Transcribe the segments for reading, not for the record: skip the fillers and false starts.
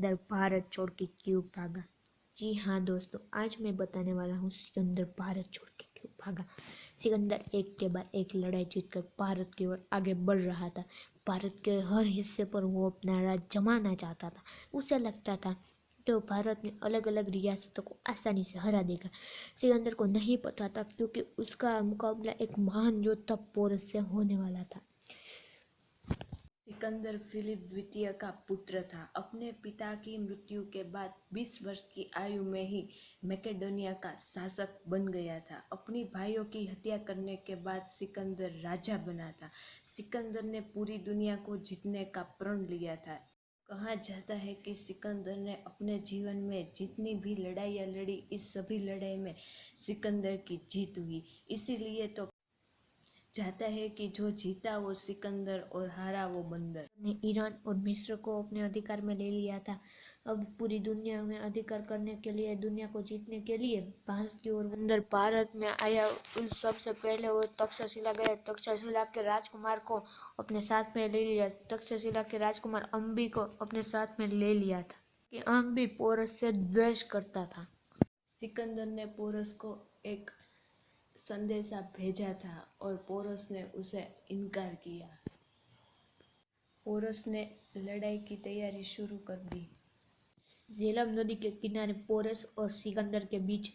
सिकंदर भारत छोड़ के क्यों भागा। जी हाँ दोस्तों, आज मैं बताने वाला हूँ सिकंदर भारत छोड़ के क्यों भागा। सिकंदर एक के बाद एक लड़ाई जीतकर भारत की ओर आगे बढ़ रहा था। भारत के हर हिस्से पर वो अपना राज जमाना चाहता था। उसे लगता था तो भारत में अलग अलग रियासतों को आसानी से हरा देगा। सिकंदर को नहीं पता था क्योंकि उसका मुकाबला एक महान योद्धा पोरस से होने वाला था। सिकंदर फिलिप द्वितीय का पुत्र था। अपने पिता की मृत्यु के बाद 20 वर्ष की आयु में ही मैकेडोनिया का शासक बन गया था। अपनी भाइयों की हत्या करने के बाद सिकंदर राजा बना था। सिकंदर ने पूरी दुनिया को जीतने का प्रण लिया था। कहा जाता है कि सिकंदर ने अपने जीवन में जितनी भी लड़ाइयाँ लड़ी, इस सभी लड़ाई में सिकंदर की जीत हुई। इसीलिए तो जाता है कि जो जीता वो सिकंदर और हारा वो बंदर। ने ईरान और मिस्र को अपने अधिकार में ले लिया था। अब पूरी दुनिया में अधिकार करने के लिए, दुनिया को जीतने के लिए भारत की ओर अंदर भारत में आया। सबसे पहले वो तक्षशिला गया। तक्षशिला के राजकुमार को अपने साथ में ले लिया। तक्षशिला के राजकुमार अम्बी को अपने साथ में ले लिया था कि अम्बी पोरस से द्वेष करता था। सिकंदर ने पोरस को एक संदेशा भेजा था और पोरस ने उसे इनकार किया। पोरस ने लड़ाई की तैयारी शुरू कर दी। झेलम नदी के किनारे पोरस और सिकंदर के बीच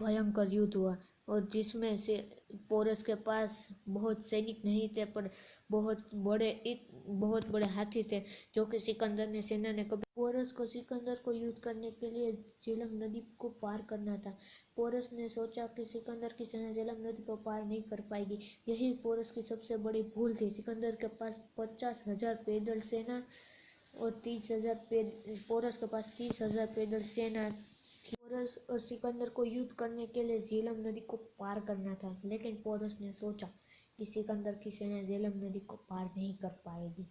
भयंकर युद्ध हुआ और जिसमें से पोरस के पास बहुत सैनिक नहीं थे, पर बहुत बड़े हाथी थे जो कि सिकंदर ने सेना ने कभी। पोरस को सिकंदर को युद्ध करने के लिए झेलम नदी को पार करना था। पोरस ने सोचा कि सिकंदर की सेना झेलम नदी को पार नहीं कर पाएगी। यही पोरस की सबसे बड़ी भूल थी। सिकंदर के पास 50,000 पैदल सेना और 30,000 पोरस के पास 30,000 पैदल सेना। पोरस और सिकंदर को युद्ध करने के लिए झेलम नदी को पार करना था, लेकिन पोरस ने सोचा कि सिकंदर की सेना झेलम नदी को पार नहीं कर पाएगी।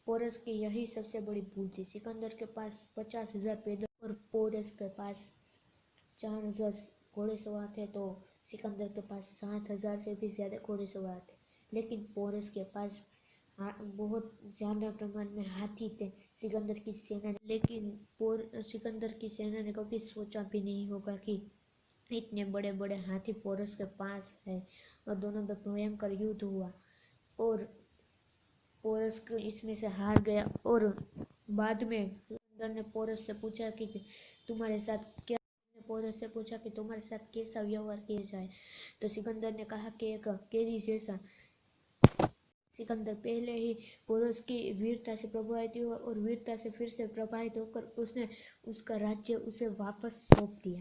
पोरस की यही सबसे बड़ी भूल थी। सिकंदर के पास 50,000 पैदल और पोरस के पास 4,000 घोड़ेसवार थे, तो सिकंदर के पास 7,000 से भी ज्यादा घोड़ेसवार थे। लेकिन पोरस के पास बहुत ज्यादा प्रमाण में हाथी थे सिकंदर की सेना ने। लेकिन सिकंदर की सेना ने कभी सोचा भी नहीं होगा कि इतने बड़े बड़े हाथी पोरस के पास है। और दोनों में भयंकर युद्ध हुआ और पोरस को इसमें से हार गया। और बाद में सिकंदर ने पोरस से पूछा कि तुम्हारे साथ क्या पोरस से पूछा कि तुम्हारे साथ कैसा व्यवहार किया जाए, तो सिकंदर ने कहा कि एक कैदी जैसा। सिकंदर पहले ही पोरस की वीरता से प्रभावित हुआ और वीरता से फिर से प्रभावित होकर उसने उसका राज्य उसे वापस सौंप दिया।